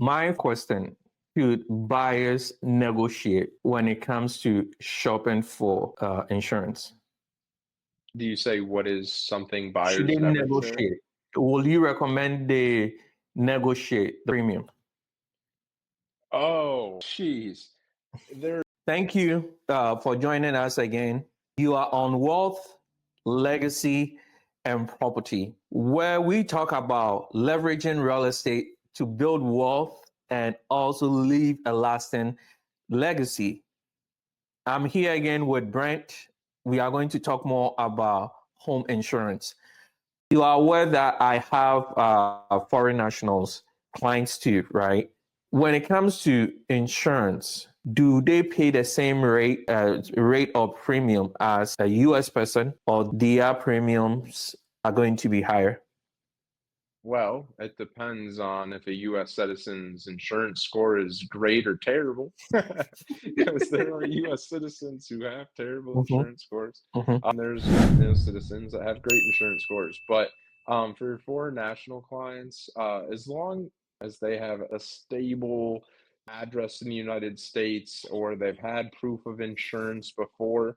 My question, should buyers negotiate when it comes to shopping for insurance? Do you say what is something Should they buyers never should? negotiate? Will you recommend they negotiate the premium? Oh, jeez. There. Thank you for joining us again. You are on Wealth, Legacy, and Property, where we talk about leveraging real estate to build wealth and also leave a lasting legacy. I'm here again with Brent. We are going to talk more about home insurance. You are aware that I have foreign nationals clients too, right? When it comes to insurance, do they pay the same rate of premium as a US person, or their premiums are going to be higher? Well, it depends on if a U.S. citizen's insurance score is great or terrible, because there are U.S. citizens who have terrible Mm-hmm, insurance scores. mm-hmm, There's citizens that have great insurance scores, but for foreign national clients, as long as they have a stable address in the United States or they've had proof of insurance before,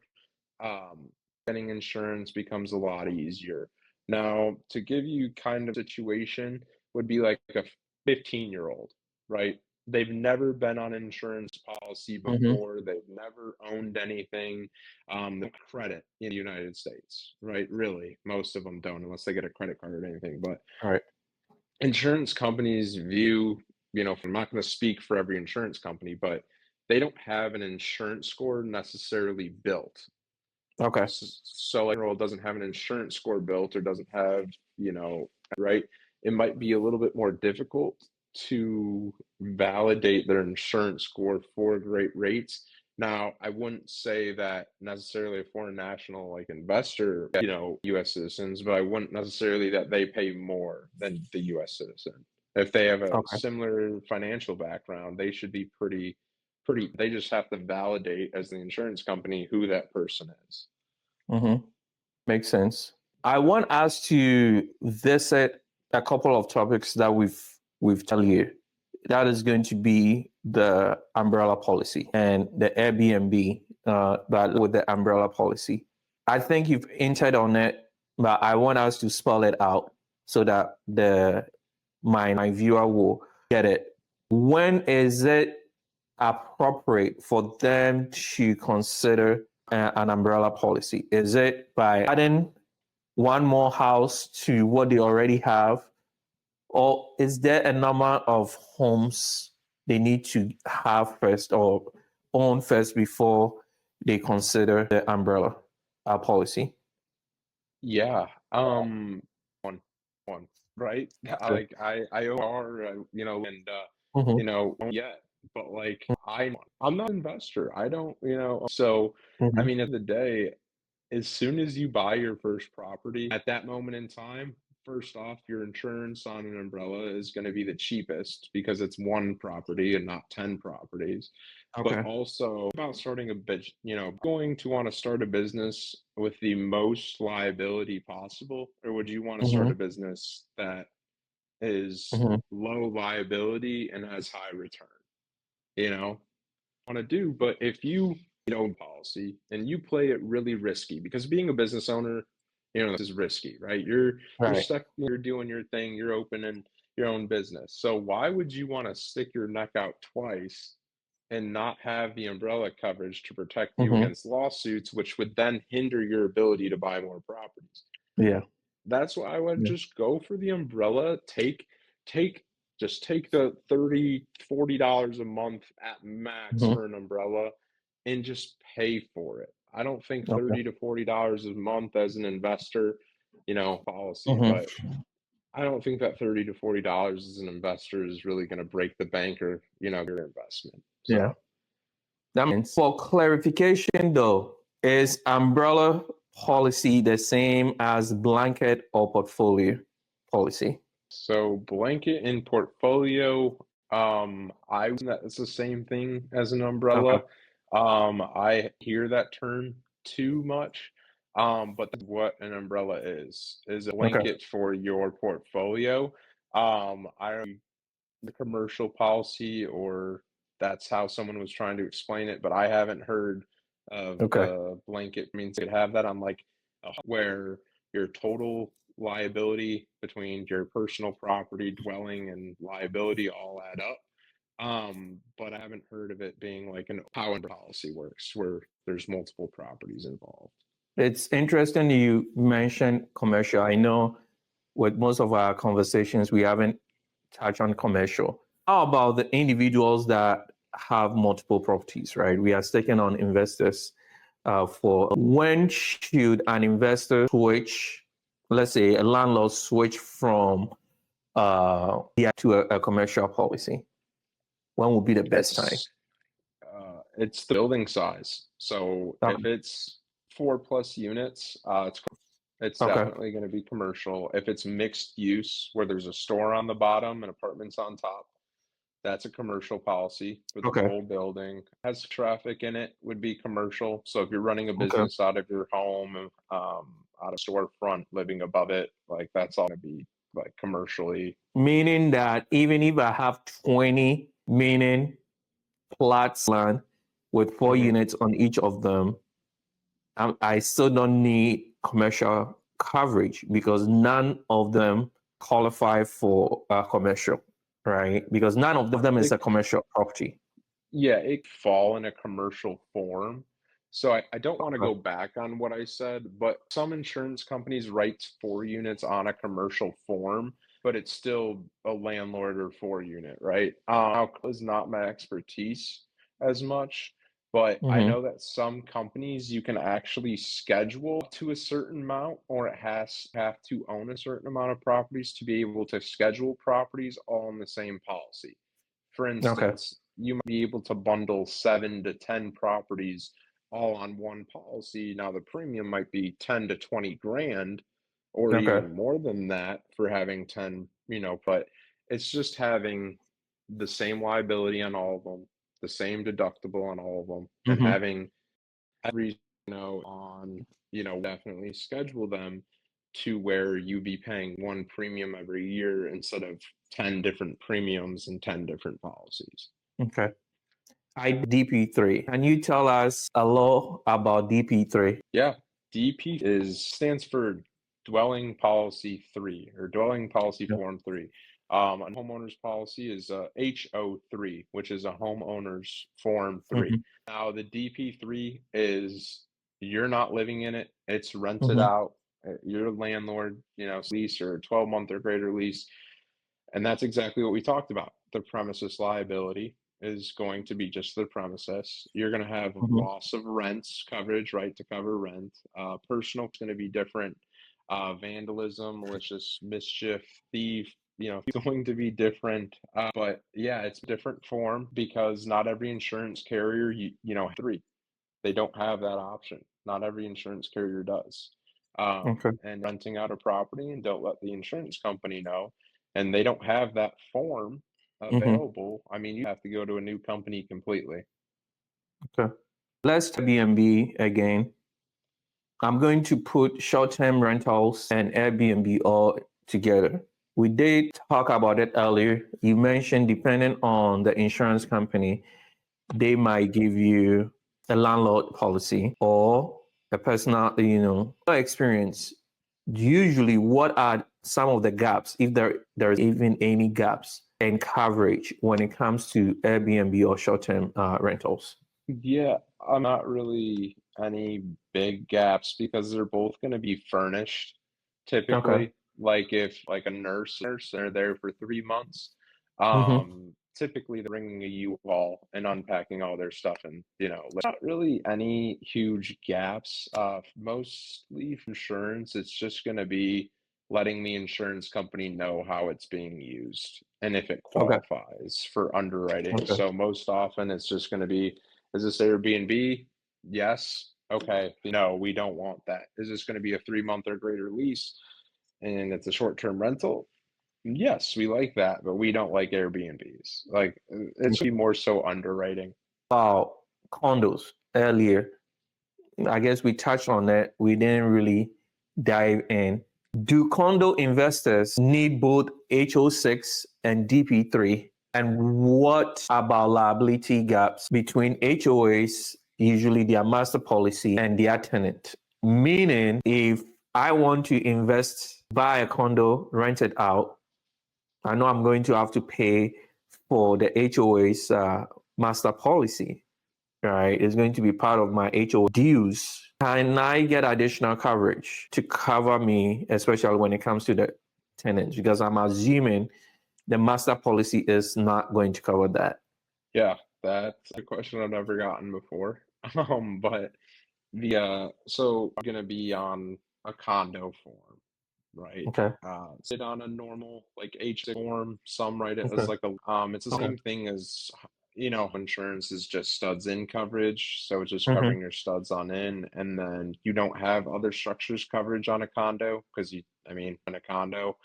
um, getting insurance becomes a lot easier. Now, to give you kind of situation would be like a 15-year-old, right? They've never been on an insurance policy mm-hmm. before. They've never owned anything. The credit in the United States, right? Really, most of them don't unless they get a credit card or anything. But All right. insurance companies view, I'm not going to speak for every insurance company, but they don't have an insurance score necessarily built. Okay. So like, role doesn't have an insurance score built or doesn't have, right? It might be a little bit more difficult to validate their insurance score for great rates. Now, I wouldn't say that necessarily a foreign national like investor, U.S. citizens, but I wouldn't necessarily that they pay more than the U.S. citizen. If they have a Okay. similar financial background, they should be pretty. They just have to validate as the insurance company who that person is. Mm-hmm. Makes sense. I want us to visit a couple of topics that we've told you. That is going to be the umbrella policy and the Airbnb, but with the umbrella policy. I think you've entered on it, but I want us to spell it out so that the my viewer will get it. When is it appropriate for them to consider an umbrella policy? Is it by adding one more house to what they already have? Or is there a number of homes they need to have first or own first before they consider the umbrella policy? Yeah. One, one, right? Okay. Like I own a car, and Mm-hmm. yet, but like I'm not an investor. I don't, so I Mm-hmm. mean, at the day, as soon as you buy your first property, at that moment in time, first off, your insurance on an umbrella is going to be the cheapest because it's one property and not 10 properties. But Okay. also about starting a bit, going to want to start a business with the most liability possible, or would you want to start a Mm-hmm. business that is Mm-hmm. low liability and has high return? You know, want to do, but if you own policy and you play it really risky, because being a business owner, this is risky, right? You're Right. stuck, you're doing your thing, you're opening your own business. So why would you want to stick your neck out twice and not have the umbrella coverage to protect you Mm-hmm. against lawsuits, which would then hinder your ability to buy more properties? Yeah. That's why I would Yeah. just go for the umbrella. Take just take the $30-$40 a month at max Mm-hmm. for an umbrella and just pay for it. I don't think Okay. $30 to $40 a month as an investor, policy, but Mm-hmm. I don't think that $30 to $40 as an investor is really going to break the bank or, your investment. Yeah. So That means for clarification though, is umbrella policy the same as blanket or portfolio policy? So blanket and portfolio, I would say that it's the same thing as an Okay. umbrella. I hear that term too much. But that's what an umbrella is a Okay. blanket for your portfolio. I the commercial policy, or that's how someone was trying to explain it, but I haven't heard of Okay. the blanket means to have that on like where your total liability between your personal property, dwelling, and liability all add up. But I haven't heard of it being like an how a policy works where there's multiple properties involved. It's interesting you mentioned commercial. I know with most of our conversations, we haven't touched on commercial. How about the individuals that have multiple properties, right? We are taking on investors for when should an investor switch, let's say a landlord switch from to a commercial policy? When would be the best time? It's the building size. So if it's 4+ units, it's Okay. definitely going to be commercial. If it's mixed use, where there's a store on the bottom and apartments on top, that's a commercial policy for the Okay. whole building. Has traffic in it would be commercial. So if you're running a Okay. business out of your home, out of storefront, living above it, like that's all going to be like commercially. Meaning that even if I have 20, meaning plots land with 4 Mhm. units on each of them, I still don't need commercial coverage because none of them qualify for commercial, right? Because none of them is It a commercial property. Yeah, it fall in a commercial form. So I don't want to Okay. go back on what I said, but some insurance companies write 4 units on a commercial form, but it's still a landlord or 4 unit, right? Is not my expertise as much, but I Mm-hmm. know that some companies you can actually schedule to a certain amount, or it has have to own a certain amount of properties to be able to schedule properties all in the same policy. For Okay. instance, you might be able to bundle 7 to 10 properties all on one policy. Now the premium might be 10 to 20 grand or Okay. even more than that for having 10, but it's just having the same liability on all of them, the same deductible on all of them, and Mm-hmm. having every on definitely schedule them to where you be paying one premium every year instead of 10 different premiums and 10 different policies. Okay. DP3. Can you tell us a lot about DP3? Yeah, DP is stands for Dwelling Policy 3 or Dwelling Policy Yeah. Form 3. A homeowner's policy is HO3, which is a homeowner's Form 3. Mm-hmm. Now, the DP3 is you're not living in it, it's rented Mm-hmm. out. You're a landlord, lease or a 12-month or greater lease. And that's exactly what we talked about. The premises liability is going to be just the premises. You're going to have Mm-hmm. loss of rents coverage, right, to cover rent. Personal is going to be different. Vandalism, malicious mischief, thief, it's going to be different. But yeah, it's a different form because not every insurance carrier, three, they don't have that option. Not every insurance carrier does. Okay. And renting out a property and don't let the insurance company know, and they don't have that form Mm-hmm. available. I mean, you have to go to a new company completely. Okay. Let's Airbnb again. I'm going to put short-term rentals and Airbnb all together. We did talk about it earlier. You mentioned depending on the insurance company, they might give you a landlord policy or a personal, experience. Usually, what are some of the gaps, if there's even any gaps in coverage when it comes to Airbnb or short-term rentals? Yeah, I'm not really any big gaps because they're both going to be furnished Okay. typically. Like if like a nurse, they're there for 3 months. Mm-hmm. Typically they're bringing a U-Haul and unpacking all their stuff, and like, not really any huge gaps. Mostly for insurance, it's just going to be letting the insurance company know how it's being used and if it Okay. qualifies for underwriting. Okay. So most often it's just going to be, is this Airbnb? Yes. Okay. No, we don't want that. Is this going to be a 3 month or greater lease and it's a short term rental? Yes, we like that, but we don't like Airbnbs. Like it's be more so underwriting. About condos earlier. I guess we touched on that. We didn't really dive in. Do condo investors need both HO6 and DP3? And what about liability gaps between HOAs, usually their master policy, and their tenant? Meaning, if I want to invest, buy a condo, rent it out, I know I'm going to have to pay for the HOA's master policy, right? It's going to be part of my HOA dues. Can I get additional coverage to cover me, especially when it comes to the tenants? Because I'm assuming the master policy is not going to cover that. Yeah, that's a question I've never gotten before. But so I'm gonna be on a condo form, right? Okay. Sit on a normal like H6 form. Some write it as Okay. like it's the Okay. same thing as insurance is just studs in coverage, so it's just Mm-hmm. covering your studs on in, and then you don't have other structures coverage on a condo because in a condo,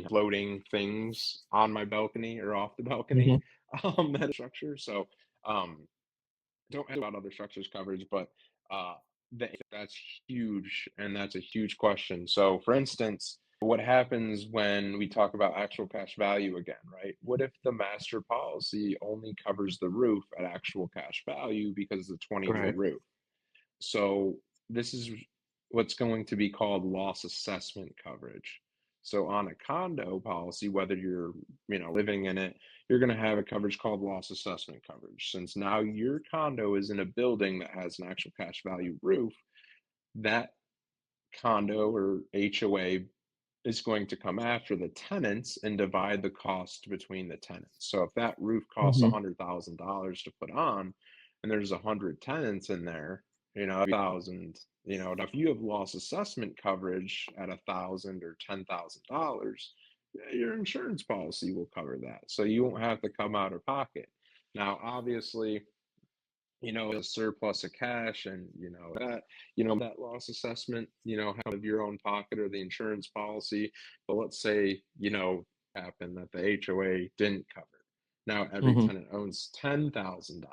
floating things on my balcony or off the balcony, Mm-hmm. that structure. So um don't ask about other structures coverage, but uh, that's huge, and that's a huge question. So, for instance, what happens when we talk about actual cash value again, right? What if the master policy only covers the roof at actual cash value because it's a 20-year Right. roof? So this is what's going to be called loss assessment coverage. So on a condo policy, whether you're, living in it, you're going to have a coverage called loss assessment coverage. Since now your condo is in a building that has an actual cash value roof, that condo or HOA is going to come after the tenants and divide the cost between the tenants. So if that roof costs Mm-hmm. $100,000 to put on, and there's 100 tenants in there, 1,000. If you have loss assessment coverage at 1,000 or $10,000, your insurance policy will cover that. So you won't have to come out of pocket. Now, obviously, a surplus of cash and that loss assessment, out of your own pocket or the insurance policy. But let's say, happened that the HOA didn't cover. Now every Mm-hmm. tenant owns $10,000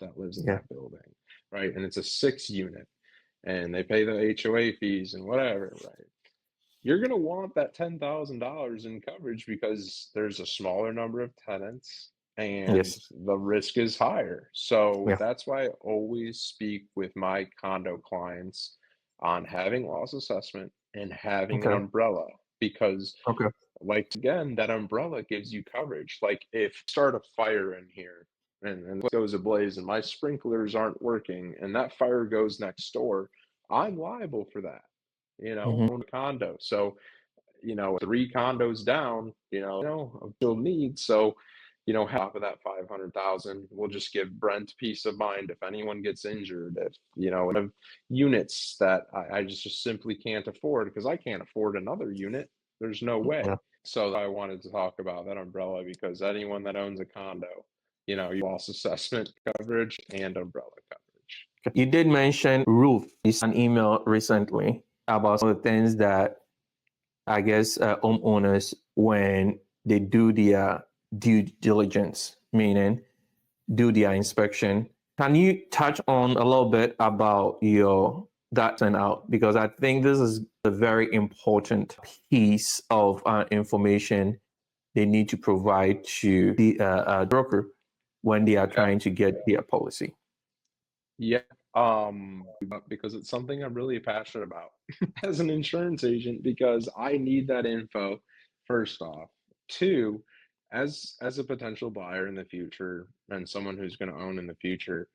that lives in Yeah. that building, right? And it's a 6 unit and they pay the HOA fees and whatever, right? You're going to want that $10,000 in coverage because there's a smaller number of tenants and Yes. the risk is higher. So Yeah. that's why I always speak with my condo clients on having loss assessment and having an Okay. umbrella because, Okay. like, again, that umbrella gives you coverage. Like, if start a fire in here and it goes ablaze and my sprinklers aren't working and that fire goes next door, I'm liable for that. Mm-hmm. Own a condo. So, 3 condos down, of still need. So, half of that 500,000 will just give Brent peace of mind if anyone gets injured, if, of units that I just simply can't afford because I can't afford another unit. There's no way. Yeah. So I wanted to talk about that umbrella because anyone that owns a condo, you loss assessment coverage and umbrella coverage. You did mention roof. You sent an email recently about some of the things that I guess homeowners, when they do their due diligence, meaning do their inspection. Can you touch on a little bit about your that and out? Because I think this is a very important piece of information they need to provide to the broker when they are Yeah. trying to get their policy. Yeah, because it's something I'm really passionate about as an insurance agent because I need that info first off. Two, as a potential buyer in the future and someone who's going to own in the future,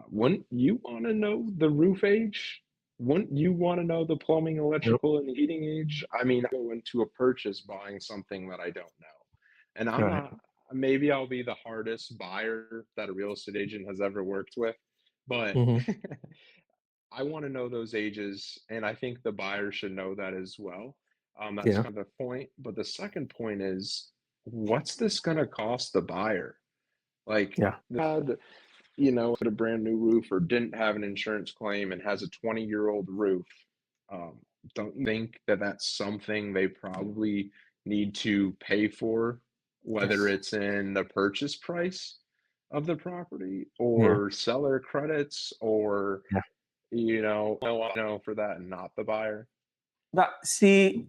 wouldn't you want to know the roof age? Wouldn't you want to know the plumbing, Yep. electrical, and heating age? I go into a purchase buying something that I don't know. And I'm Right. not, maybe I'll be the hardest buyer that a real estate agent has ever worked with, but Mm-hmm. I want to know those ages, and I think the buyer should know that as well. That's Yeah. kind of the point. But the second point is, what's this going to cost the buyer? Like, Yeah. had, a brand new roof or didn't have an insurance claim and has a 20-year-old roof, um, don't you think that that's something they probably need to pay for, whether Yes. it's in the purchase price of the property Yeah. or seller credits or Yeah. for that and not the buyer? But see,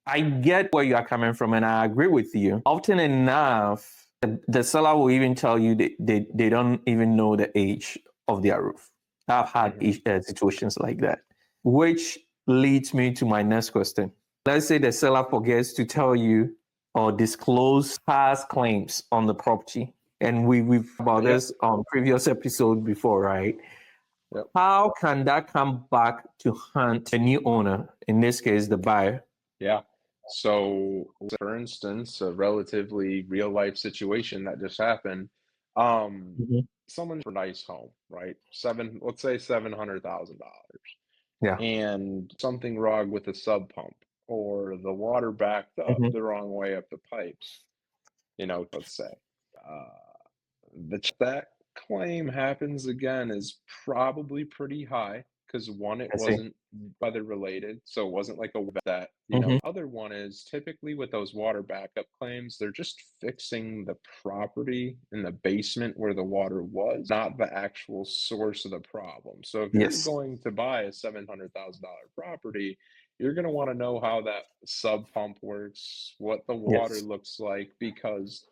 I get where you are coming from, and I agree with you. Often enough, The seller will even tell you they don't even know the age of their roof. I've had situations like that, which leads me to my next question. Let's say the seller forgets to tell you or disclose past claims on the property. And we've about this on previous episode before, right? Yep. How can that come back to haunt a new owner, in this case, the buyer? Yeah. So, for instance, a relatively real life situation that just happened. Someone's for a nice home, right? Let's say $700,000, Yeah. and something wrong with the sub pump, or the water backed up the wrong way up the pipes. Let's say that claim happens again is probably pretty high because one, it I see. wasn't weather related, so it wasn't like that. Other one is typically with those water backup claims, they're just fixing the property in the basement where the water was, not the actual source of the problem. So if you're Yes. going to buy a $700,000 property, you're going to want to know how that sub pump works, what the water looks like, because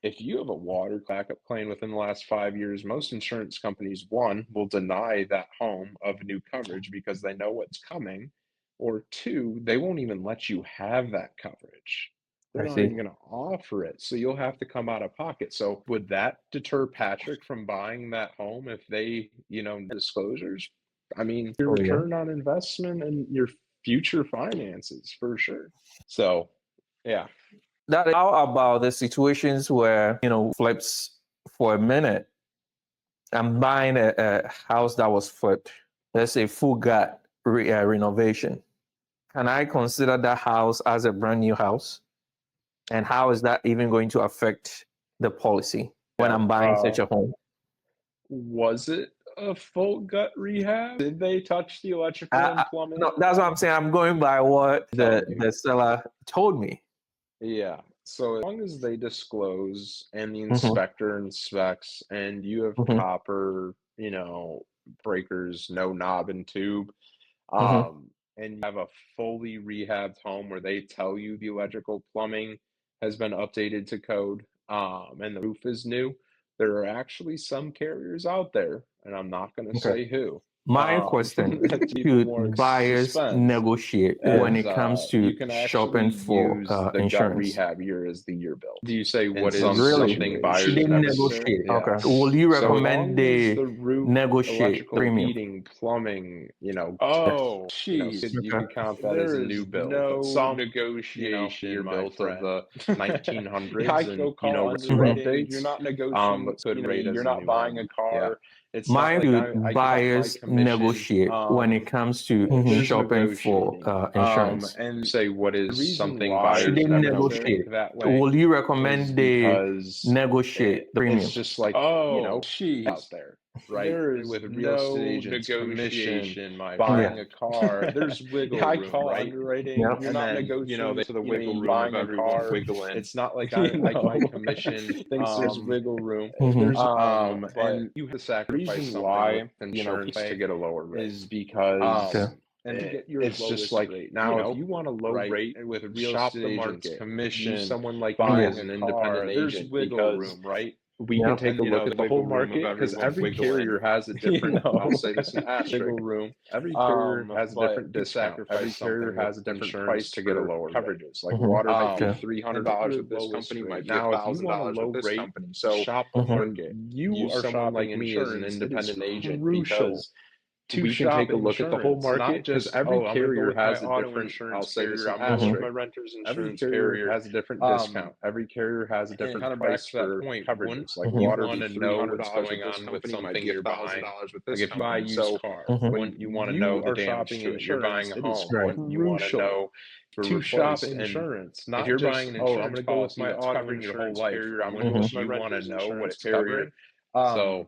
if you have a water backup claim within the last 5 years, most insurance companies, one, will deny that home of new coverage because they know what's coming, or two, they won't even let you have that coverage. They're I not see. even going to offer it. So you'll have to come out of pocket. So would that deter Patrick from buying that home if they, disclosures? I mean, your return on investment and your future finances for sure. So, yeah. How about the situations where, flips for a minute? I'm buying a house that was flipped. Let's say full gut renovation. Can I consider that house as a brand new house? And how is that even going to affect the policy when I'm buying such a home? Was it a full gut rehab? Did they touch the electrical and plumbing? No, that's what I'm saying. I'm going by what the seller told me. Yeah. So as long as they disclose and the inspector inspects and you have copper, breakers, no knob and tube, and you have a fully rehabbed home where they tell you the electrical plumbing has been updated to code, and the roof is new, there are actually some carriers out there, and I'm not going to say who. My question, should buyers negotiate when it comes to shopping for insurance? Gut rehab year as the year bill. Do you say what is something buyers should they negotiate? Yeah. Okay. Will you recommend they negotiate premium? Heating, plumbing, oh, geez. You could count that as a new bill. No some negotiation, year built of the 1900s, and you're not negotiating. You're not buying a car. Yeah. It's Mine not like buyers negotiate when it comes to shopping for insurance. And say what is something buyers should they negotiate? Will you recommend they negotiate premium? It's just like geez. out there, right? There is with real estate agents, negotiation, buying a car. There's wiggle room, I call right? underwriting. Yep. You're not negotiating to the wiggle room buying of a everyone car. wiggling. It's not like I my commission thinks there's wiggle room. There's but and you have to sacrifice reason something why insurance to get a lower rate is because and to get it's just like rate. Now if you want a low rate with a real shop estate the agent's market, commission, use someone like buying me as an a independent car, agent, there's wiggle because room, right? We can take a look at the whole market because every carrier has a different. I'll say this in asterisk. Wiggle room. Every carrier has a different but discount. Every carrier has a different price to get a lower coverages. Like water might be Okay. $300 with this company, might be $1,000 with this company. So shop the when market. you are someone like me as an independent agent, because we can shop take a look at the whole market because every carrier has a different. I'll say this in asterisk. my renter's Every insurance carrier has a different discount. Every carrier has a different price for coverages. Like water, want to know what's going on with something you're buying. with this Like if you buy a company. used So car, when you want to know the damage to it, you're buying a home. When you want to know to shop insurance, not if you're just, buying an I'm insurance going to go with policy my that's auto covering your whole insurance life, carrier. I'm going to go with my You want to renter's know what insurance it's covering. carrier. So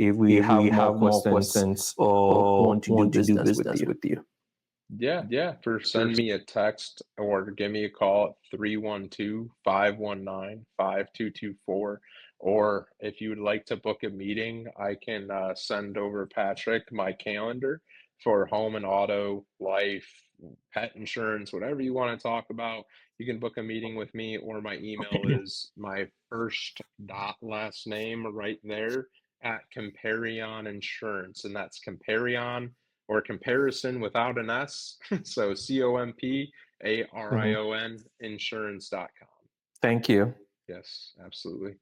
if we have more questions or want to do business with you. Yeah, send me a text or give me a call at 312-519-5224. Or if you would like to book a meeting, I can send over Patrick my calendar for home and auto, life, pet insurance, whatever you want to talk about. You can book a meeting with me, or my email is my first dot last name right there at Comparion Insurance, and that's Comparion or comparison without an S. So COMPARION insurance.com. Thank you. Yes, absolutely.